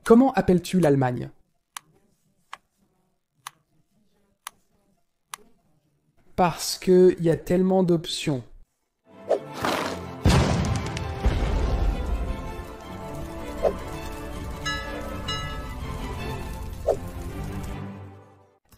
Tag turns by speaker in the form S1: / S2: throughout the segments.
S1: Comment appelles-tu l'Allemagne? Parce qu'il y a tellement d'options.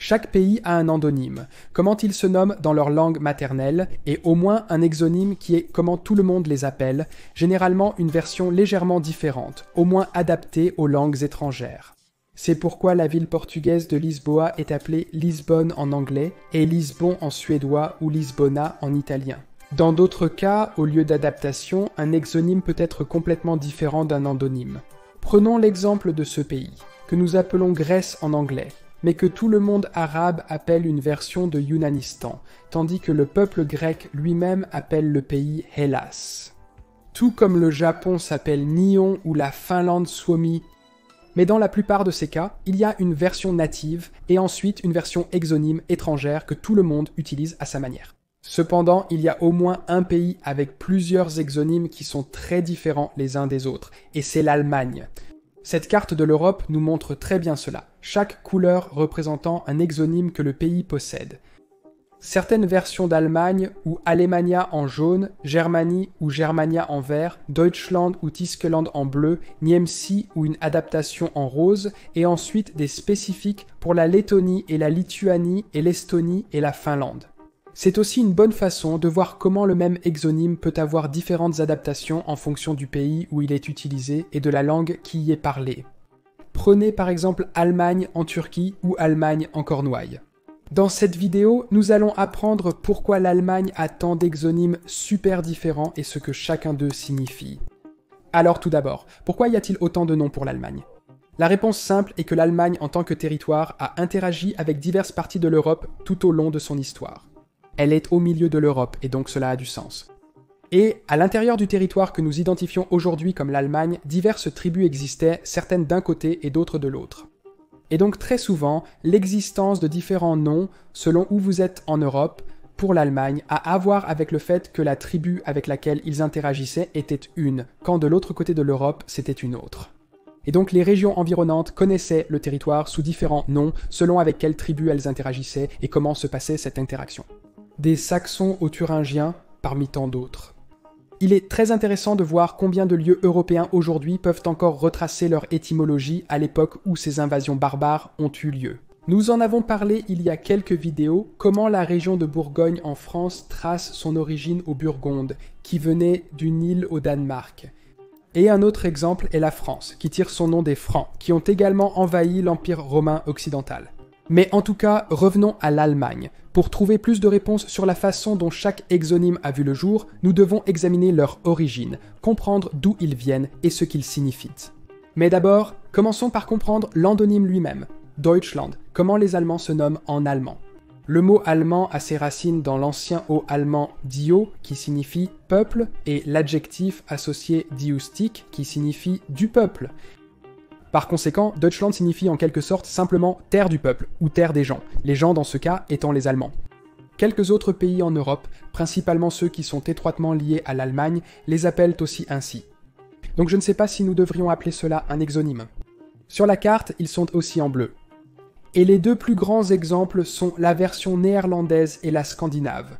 S1: Chaque pays a un endonyme, comment ils se nomment dans leur langue maternelle, et au moins un exonyme qui est comment tout le monde les appelle, généralement une version légèrement différente, au moins adaptée aux langues étrangères. C'est pourquoi la ville portugaise de Lisboa est appelée Lisbonne en anglais, et Lisbon en suédois ou Lisbona en italien. Dans d'autres cas, au lieu d'adaptation, un exonyme peut être complètement différent d'un endonyme. Prenons l'exemple de ce pays, que nous appelons Grèce en anglais, mais que tout le monde arabe appelle une version de Yunanistan, tandis que le peuple grec lui-même appelle le pays Hellas. Tout comme le Japon s'appelle Nihon ou la Finlande Suomi. Mais dans la plupart de ces cas, il y a une version native et ensuite une version exonyme étrangère que tout le monde utilise à sa manière. Cependant, il y a au moins un pays avec plusieurs exonymes qui sont très différents les uns des autres, et c'est l'Allemagne. Cette carte de l'Europe nous montre très bien cela, chaque couleur représentant un exonyme que le pays possède. Certaines versions d'Allemagne, ou Alemannia en jaune, Germanie ou Germania en vert, Deutschland ou Tyskland en bleu, Niemcy ou une adaptation en rose, et ensuite des spécifiques pour la Lettonie et la Lituanie et l'Estonie et la Finlande. C'est aussi une bonne façon de voir comment le même exonyme peut avoir différentes adaptations en fonction du pays où il est utilisé et de la langue qui y est parlée. Prenez par exemple Allemagne en Turquie ou Allemagne en Cornouailles. Dans cette vidéo, nous allons apprendre pourquoi l'Allemagne a tant d'exonymes super différents et ce que chacun d'eux signifie. Alors tout d'abord, pourquoi y a-t-il autant de noms pour l'Allemagne? La réponse simple est que l'Allemagne en tant que territoire a interagi avec diverses parties de l'Europe tout au long de son histoire. Elle est au milieu de l'Europe, et donc cela a du sens. Et à l'intérieur du territoire que nous identifions aujourd'hui comme l'Allemagne, diverses tribus existaient, certaines d'un côté et d'autres de l'autre. Et donc très souvent, l'existence de différents noms, selon où vous êtes en Europe, pour l'Allemagne, a à voir avec le fait que la tribu avec laquelle ils interagissaient était une, quand de l'autre côté de l'Europe, c'était une autre. Et donc les régions environnantes connaissaient le territoire sous différents noms, selon avec quelle tribu elles interagissaient et comment se passait cette interaction. Des Saxons aux Thuringiens, parmi tant d'autres. Il est très intéressant de voir combien de lieux européens aujourd'hui peuvent encore retracer leur étymologie à l'époque où ces invasions barbares ont eu lieu. Nous en avons parlé il y a quelques vidéos, comment la région de Bourgogne en France trace son origine aux Burgondes, qui venaient d'une île au Danemark. Et un autre exemple est la France, qui tire son nom des Francs, qui ont également envahi l'Empire romain occidental. Mais en tout cas, revenons à l'Allemagne. Pour trouver plus de réponses sur la façon dont chaque exonyme a vu le jour, nous devons examiner leur origine, comprendre d'où ils viennent et ce qu'ils signifient. Mais d'abord, commençons par comprendre l'endonyme lui-même, Deutschland, comment les Allemands se nomment en allemand. Le mot allemand a ses racines dans l'ancien haut allemand dio, qui signifie peuple, et l'adjectif associé diustik, qui signifie du peuple. Par conséquent, Deutschland signifie en quelque sorte simplement « terre du peuple » ou « terre des gens », les gens dans ce cas étant les Allemands. Quelques autres pays en Europe, principalement ceux qui sont étroitement liés à l'Allemagne, les appellent aussi ainsi. Donc je ne sais pas si nous devrions appeler cela un exonyme. Sur la carte, ils sont aussi en bleu. Et les deux plus grands exemples sont la version néerlandaise et la scandinave.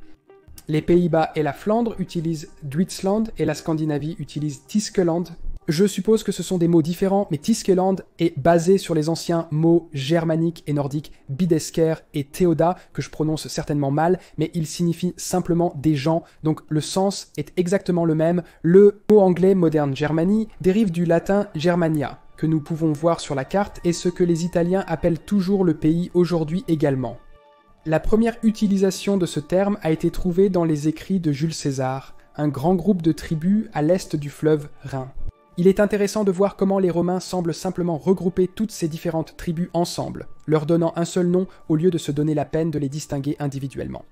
S1: Les Pays-Bas et la Flandre utilisent Duitsland et la Scandinavie utilise Tiskeland. Je suppose que ce sont des mots différents, mais Tiskeland est basé sur les anciens mots germaniques et nordiques Bidesker et Theoda, que je prononce certainement mal, mais ils signifient simplement des gens, donc le sens est exactement le même. Le mot anglais Modern Germany dérive du latin Germania, que nous pouvons voir sur la carte, et ce que les Italiens appellent toujours le pays aujourd'hui également. La première utilisation de ce terme a été trouvée dans les écrits de Jules César, un grand groupe de tribus à l'est du fleuve Rhin. Il est intéressant de voir comment les Romains semblent simplement regrouper toutes ces différentes tribus ensemble, leur donnant un seul nom au lieu de se donner la peine de les distinguer individuellement.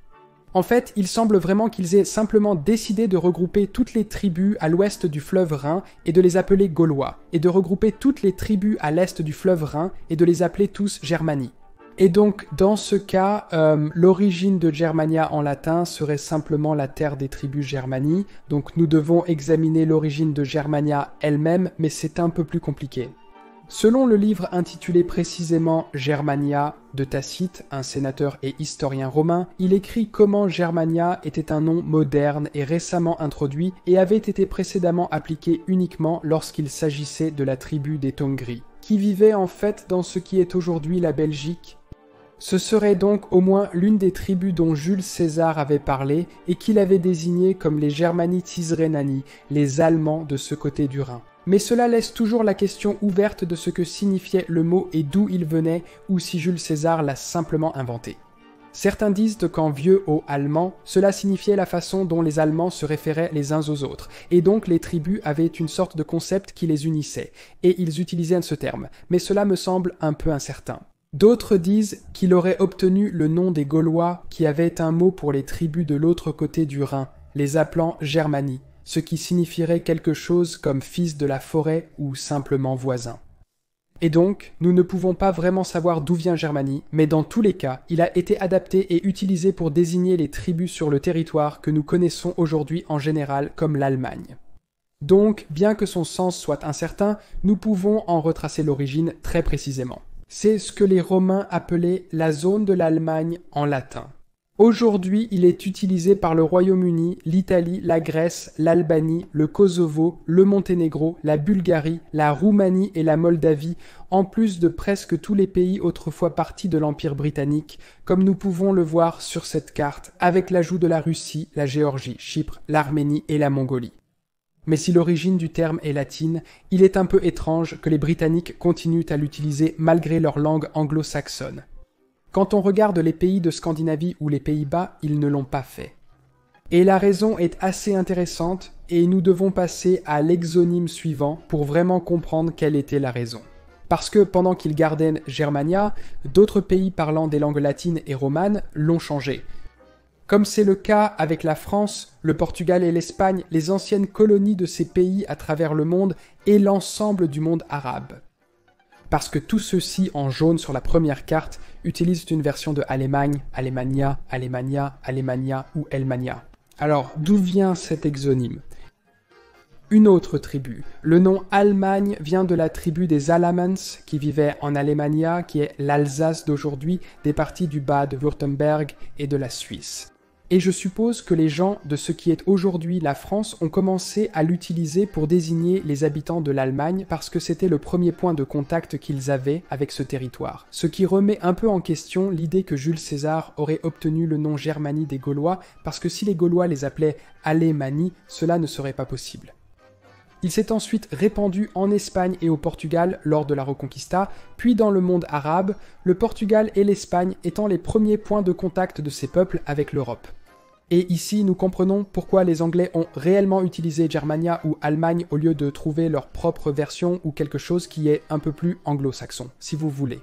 S1: En fait, il semble vraiment qu'ils aient simplement décidé de regrouper toutes les tribus à l'ouest du fleuve Rhin et de les appeler Gaulois, et de regrouper toutes les tribus à l'est du fleuve Rhin et de les appeler tous Germanie. Et donc, dans ce cas, l'origine de Germania en latin serait simplement la terre des tribus Germanie. Donc nous devons examiner l'origine de Germania elle-même, mais c'est un peu plus compliqué. Selon le livre intitulé précisément Germania de Tacite, un sénateur et historien romain, il écrit comment Germania était un nom moderne et récemment introduit et avait été précédemment appliqué uniquement lorsqu'il s'agissait de la tribu des Tongri, qui vivait en fait dans ce qui est aujourd'hui la Belgique. Ce serait donc au moins l'une des tribus dont Jules César avait parlé et qu'il avait désigné comme les Germani Tisrenani, les Allemands de ce côté du Rhin. Mais cela laisse toujours la question ouverte de ce que signifiait le mot et d'où il venait, ou si Jules César l'a simplement inventé. Certains disent qu'en vieux haut allemand, cela signifiait la façon dont les Allemands se référaient les uns aux autres, et donc les tribus avaient une sorte de concept qui les unissait, et ils utilisaient ce terme, mais cela me semble un peu incertain. D'autres disent qu'il aurait obtenu le nom des Gaulois, qui avaient un mot pour les tribus de l'autre côté du Rhin, les appelant Germani, ce qui signifierait quelque chose comme fils de la forêt ou simplement voisin. Et donc, nous ne pouvons pas vraiment savoir d'où vient Germanie, mais dans tous les cas, il a été adapté et utilisé pour désigner les tribus sur le territoire que nous connaissons aujourd'hui en général comme l'Allemagne. Donc, bien que son sens soit incertain, nous pouvons en retracer l'origine très précisément. C'est ce que les Romains appelaient la zone de l'Allemagne en latin. Aujourd'hui, il est utilisé par le Royaume-Uni, l'Italie, la Grèce, l'Albanie, le Kosovo, le Monténégro, la Bulgarie, la Roumanie et la Moldavie, en plus de presque tous les pays autrefois partis de l'Empire britannique, comme nous pouvons le voir sur cette carte, avec l'ajout de la Russie, la Géorgie, Chypre, l'Arménie et la Mongolie. Mais si l'origine du terme est latine, il est un peu étrange que les Britanniques continuent à l'utiliser malgré leur langue anglo-saxonne. Quand on regarde les pays de Scandinavie ou les Pays-Bas, ils ne l'ont pas fait. Et la raison est assez intéressante, et nous devons passer à l'exonyme suivant pour vraiment comprendre quelle était la raison. Parce que pendant qu'ils gardaient Germania, d'autres pays parlant des langues latines et romanes l'ont changé. Comme c'est le cas avec la France, le Portugal et l'Espagne, les anciennes colonies de ces pays à travers le monde et l'ensemble du monde arabe. Parce que tous ceux-ci en jaune sur la première carte utilisent une version de Allemagne, Alemania, Alemania, Alemania ou Elmania. Alors, d'où vient cet exonyme ? Une autre tribu. Le nom Allemagne vient de la tribu des Alamans qui vivaient en Alemania, qui est l'Alsace d'aujourd'hui, des parties du Bade-Württemberg et de la Suisse. Et je suppose que les gens de ce qui est aujourd'hui la France ont commencé à l'utiliser pour désigner les habitants de l'Allemagne parce que c'était le premier point de contact qu'ils avaient avec ce territoire. Ce qui remet un peu en question l'idée que Jules César aurait obtenu le nom Germanie des Gaulois parce que si les Gaulois les appelaient Alémanie, cela ne serait pas possible. Il s'est ensuite répandu en Espagne et au Portugal lors de la Reconquista, puis dans le monde arabe, le Portugal et l'Espagne étant les premiers points de contact de ces peuples avec l'Europe. Et ici, nous comprenons pourquoi les Anglais ont réellement utilisé Germania ou Allemagne au lieu de trouver leur propre version ou quelque chose qui est un peu plus anglo-saxon, si vous voulez.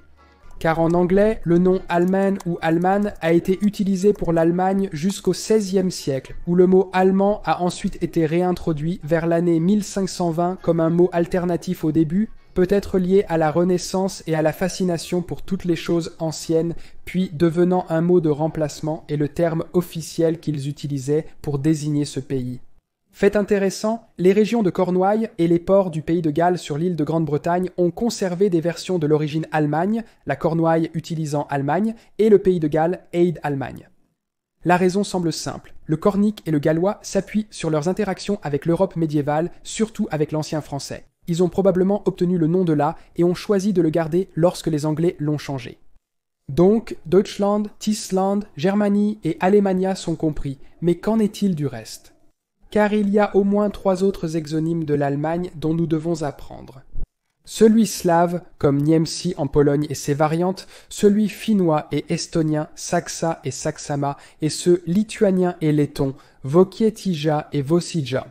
S1: Car en anglais, le nom Allemagne ou Allemagne a été utilisé pour l'Allemagne jusqu'au XVIe siècle, où le mot allemand a ensuite été réintroduit vers l'année 1520 comme un mot alternatif au début, peut-être lié à la Renaissance et à la fascination pour toutes les choses anciennes, puis devenant un mot de remplacement et le terme officiel qu'ils utilisaient pour désigner ce pays. Fait intéressant, les régions de Cornouailles et les ports du pays de Galles sur l'île de Grande-Bretagne ont conservé des versions de l'origine Allemagne, la Cornouaille utilisant Allemagne, et le pays de Galles, Aide Allemagne. La raison semble simple, le cornique et le gallois s'appuient sur leurs interactions avec l'Europe médiévale, surtout avec l'ancien français. Ils ont probablement obtenu le nom de là et ont choisi de le garder lorsque les Anglais l'ont changé. Donc, Deutschland, Tiesland, Germanie et Alemania sont compris, mais qu'en est-il du reste ? Car il y a au moins 3 autres exonymes de l'Allemagne dont nous devons apprendre. Celui slave, comme Niemcy en Pologne et ses variantes, celui finnois et estonien, Saksa et Saksama, et ceux lituaniens et letton, Vokietija et Vosija.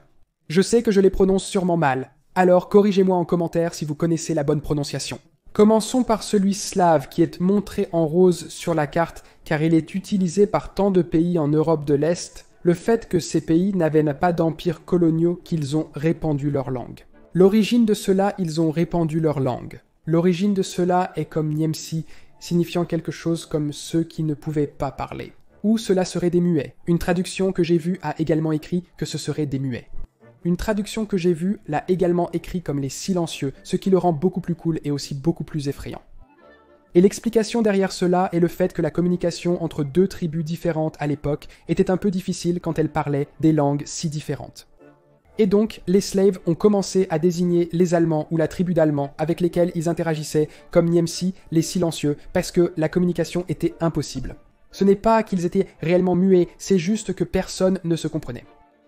S1: Je sais que je les prononce sûrement mal, alors corrigez-moi en commentaire si vous connaissez la bonne prononciation. Commençons par celui slave qui est montré en rose sur la carte car il est utilisé par tant de pays en Europe de l'Est, le fait que ces pays n'avaient pas d'empires coloniaux qu'ils ont répandu leur langue. L'origine de cela, ils ont répandu leur langue. L'origine de cela est comme Niemcy, signifiant quelque chose comme ceux qui ne pouvaient pas parler. Ou cela serait des muets. Une traduction que j'ai vue a également écrit que ce serait des muets. Une traduction que j'ai vue l'a également écrit comme les silencieux, ce qui le rend beaucoup plus cool et aussi beaucoup plus effrayant. Et l'explication derrière cela est le fait que la communication entre deux tribus différentes à l'époque était un peu difficile quand elles parlaient des langues si différentes. Et donc, les slaves ont commencé à désigner les Allemands ou la tribu d'Allemands avec lesquels ils interagissaient comme Niemcy, les silencieux, parce que la communication était impossible. Ce n'est pas qu'ils étaient réellement muets, c'est juste que personne ne se comprenait.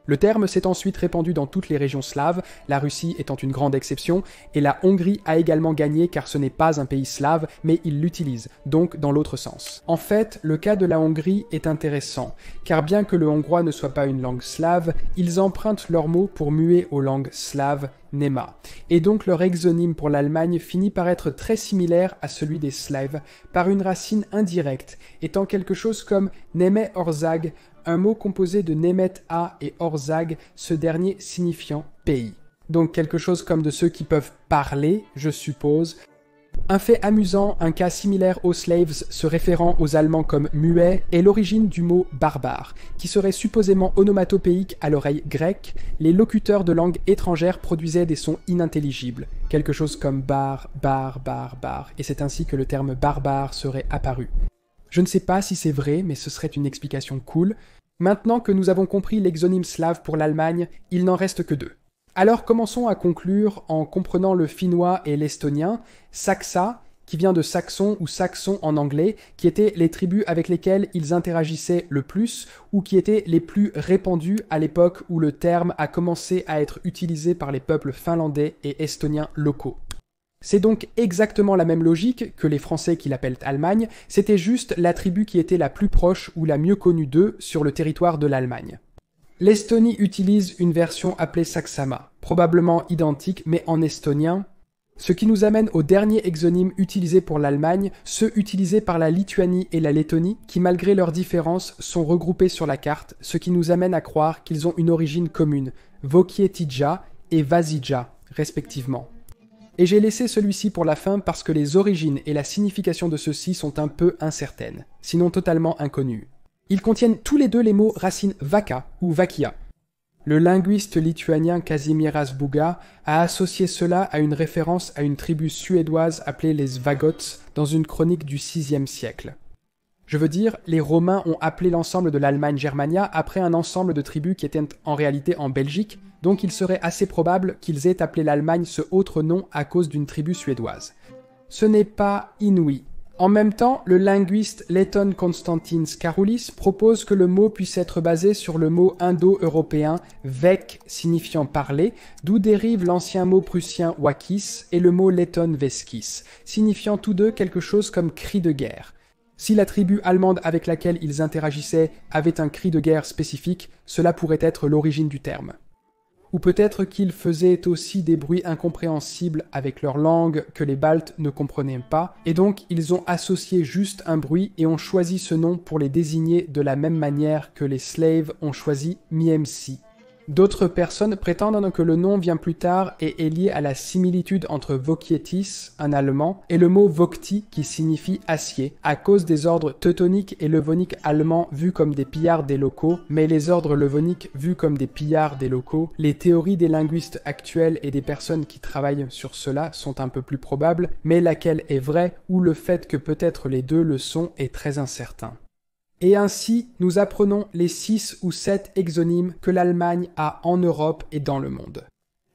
S1: Le terme s'est ensuite répandu dans toutes les régions slaves, la Russie étant une grande exception, et la Hongrie a également gagné car ce n'est pas un pays slave, mais ils l'utilisent, donc dans l'autre sens. En fait, le cas de la Hongrie est intéressant, car bien que le hongrois ne soit pas une langue slave, ils empruntent leurs mots pour muer aux langues slaves, Nema. Et donc leur exonyme pour l'Allemagne finit par être très similaire à celui des Slaves, par une racine indirecte, étant quelque chose comme Neme Orzag, un mot composé de Nemet A et Orzag, ce dernier signifiant pays. Donc quelque chose comme de ceux qui peuvent parler, je suppose. Un fait amusant, un cas similaire aux slaves se référant aux Allemands comme muets, est l'origine du mot barbare, qui serait supposément onomatopéique à l'oreille grecque. Les locuteurs de langues étrangères produisaient des sons inintelligibles, quelque chose comme bar, bar, bar, bar, et c'est ainsi que le terme barbare serait apparu. Je ne sais pas si c'est vrai, mais ce serait une explication cool. Maintenant que nous avons compris l'exonyme slave pour l'Allemagne, il n'en reste que deux. Alors commençons à conclure en comprenant le finnois et l'estonien, Saksa, qui vient de saxon ou saxon en anglais, qui étaient les tribus avec lesquelles ils interagissaient le plus, ou qui étaient les plus répandues à l'époque où le terme a commencé à être utilisé par les peuples finlandais et estoniens locaux. C'est donc exactement la même logique que les Français qui l'appellent Allemagne, c'était juste la tribu qui était la plus proche ou la mieux connue d'eux sur le territoire de l'Allemagne. L'Estonie utilise une version appelée Saksama, probablement identique mais en estonien, ce qui nous amène au dernier exonyme utilisé pour l'Allemagne, ceux utilisés par la Lituanie et la Lettonie, qui malgré leurs différences sont regroupés sur la carte, ce qui nous amène à croire qu'ils ont une origine commune, Vokietija et Vasija, respectivement. Et j'ai laissé celui-ci pour la fin parce que les origines et la signification de ceux-ci sont un peu incertaines, sinon totalement inconnues. Ils contiennent tous les deux les mots racines vaka ou vakia. Le linguiste lituanien Kazimieras Būga a associé cela à une référence à une tribu suédoise appelée les Svagots dans une chronique du VIe siècle. Je veux dire, les Romains ont appelé l'ensemble de l'Allemagne Germania après un ensemble de tribus qui étaient en réalité en Belgique, donc il serait assez probable qu'ils aient appelé l'Allemagne ce autre nom à cause d'une tribu suédoise. Ce n'est pas inouï. En même temps, le linguiste Letton Konstantins Karoulis propose que le mot puisse être basé sur le mot indo-européen vek signifiant parler, d'où dérive l'ancien mot prussien wakis et le mot letton veskis, signifiant tous deux quelque chose comme cri de guerre. Si la tribu allemande avec laquelle ils interagissaient avait un cri de guerre spécifique, cela pourrait être l'origine du terme. Ou peut-être qu'ils faisaient aussi des bruits incompréhensibles avec leur langue que les Baltes ne comprenaient pas, et donc ils ont associé juste un bruit et ont choisi ce nom pour les désigner de la même manière que les slaves ont choisi Miemsi. D'autres personnes prétendent que le nom vient plus tard et est lié à la similitude entre Vokietis, un allemand, et le mot Vokti qui signifie acier, à cause des ordres teutoniques et levoniques allemands vus comme des pillards des locaux, mais les ordres levoniques vus comme des pillards des locaux. Les théories des linguistes actuels et des personnes qui travaillent sur cela sont un peu plus probables, mais laquelle est vraie ou le fait que peut-être les deux le sont est très incertain. Et ainsi, nous apprenons les 6 ou 7 exonymes que l'Allemagne a en Europe et dans le monde.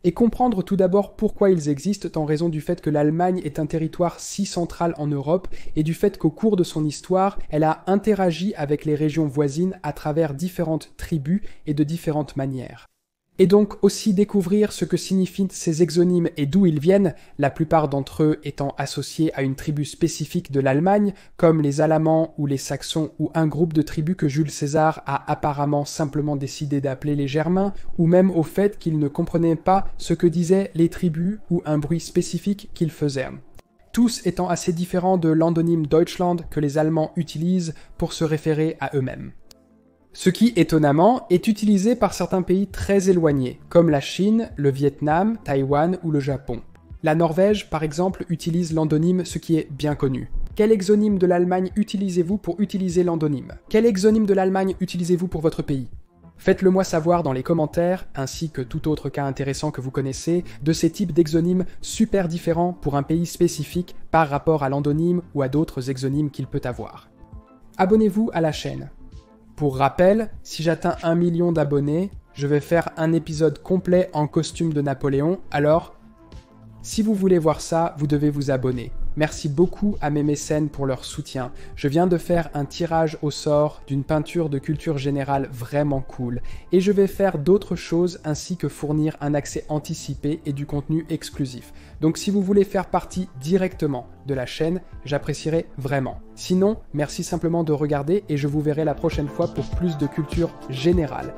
S1: Et comprendre tout d'abord pourquoi ils existent en raison du fait que l'Allemagne est un territoire si central en Europe et du fait qu'au cours de son histoire, elle a interagi avec les régions voisines à travers différentes tribus et de différentes manières. Et donc aussi découvrir ce que signifient ces exonymes et d'où ils viennent, la plupart d'entre eux étant associés à une tribu spécifique de l'Allemagne, comme les Alamans ou les Saxons ou un groupe de tribus que Jules César a apparemment simplement décidé d'appeler les Germains, ou même au fait qu'ils ne comprenaient pas ce que disaient les tribus ou un bruit spécifique qu'ils faisaient. Tous étant assez différents de l'endonyme Deutschland que les Allemands utilisent pour se référer à eux-mêmes. Ce qui, étonnamment, est utilisé par certains pays très éloignés, comme la Chine, le Vietnam, Taïwan ou le Japon. La Norvège, par exemple, utilise l'endonyme, ce qui est bien connu. Quel exonyme de l'Allemagne utilisez-vous pour utiliser l'endonyme? Quel exonyme de l'Allemagne utilisez-vous pour votre pays? Faites-le moi savoir dans les commentaires, ainsi que tout autre cas intéressant que vous connaissez, de ces types d'exonymes super différents pour un pays spécifique par rapport à l'endonyme ou à d'autres exonymes qu'il peut avoir. Abonnez-vous à la chaîne. Pour rappel, si j'atteins 1 million d'abonnés, je vais faire un épisode complet en costume de Napoléon, alors si vous voulez voir ça, vous devez vous abonner. Merci beaucoup à mes mécènes pour leur soutien. Je viens de faire un tirage au sort d'une peinture de culture générale vraiment cool. Et je vais faire d'autres choses ainsi que fournir un accès anticipé et du contenu exclusif. Donc si vous voulez faire partie directement de la chaîne, j'apprécierais vraiment. Sinon, merci simplement de regarder et je vous verrai la prochaine fois pour plus de culture générale.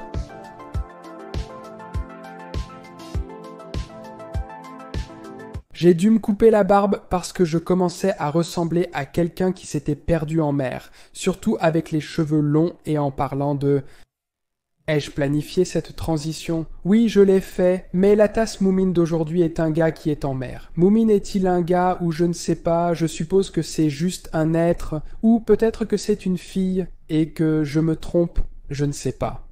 S1: J'ai dû me couper la barbe parce que je commençais à ressembler à quelqu'un qui s'était perdu en mer, surtout avec les cheveux longs et en parlant de... Ai-je planifié cette transition? Oui, je l'ai fait, mais la tasse Moumine d'aujourd'hui est un gars qui est en mer. Moumine est-il un gars ou je ne sais pas, je suppose que c'est juste un être, ou peut-être que c'est une fille, et que je me trompe, je ne sais pas.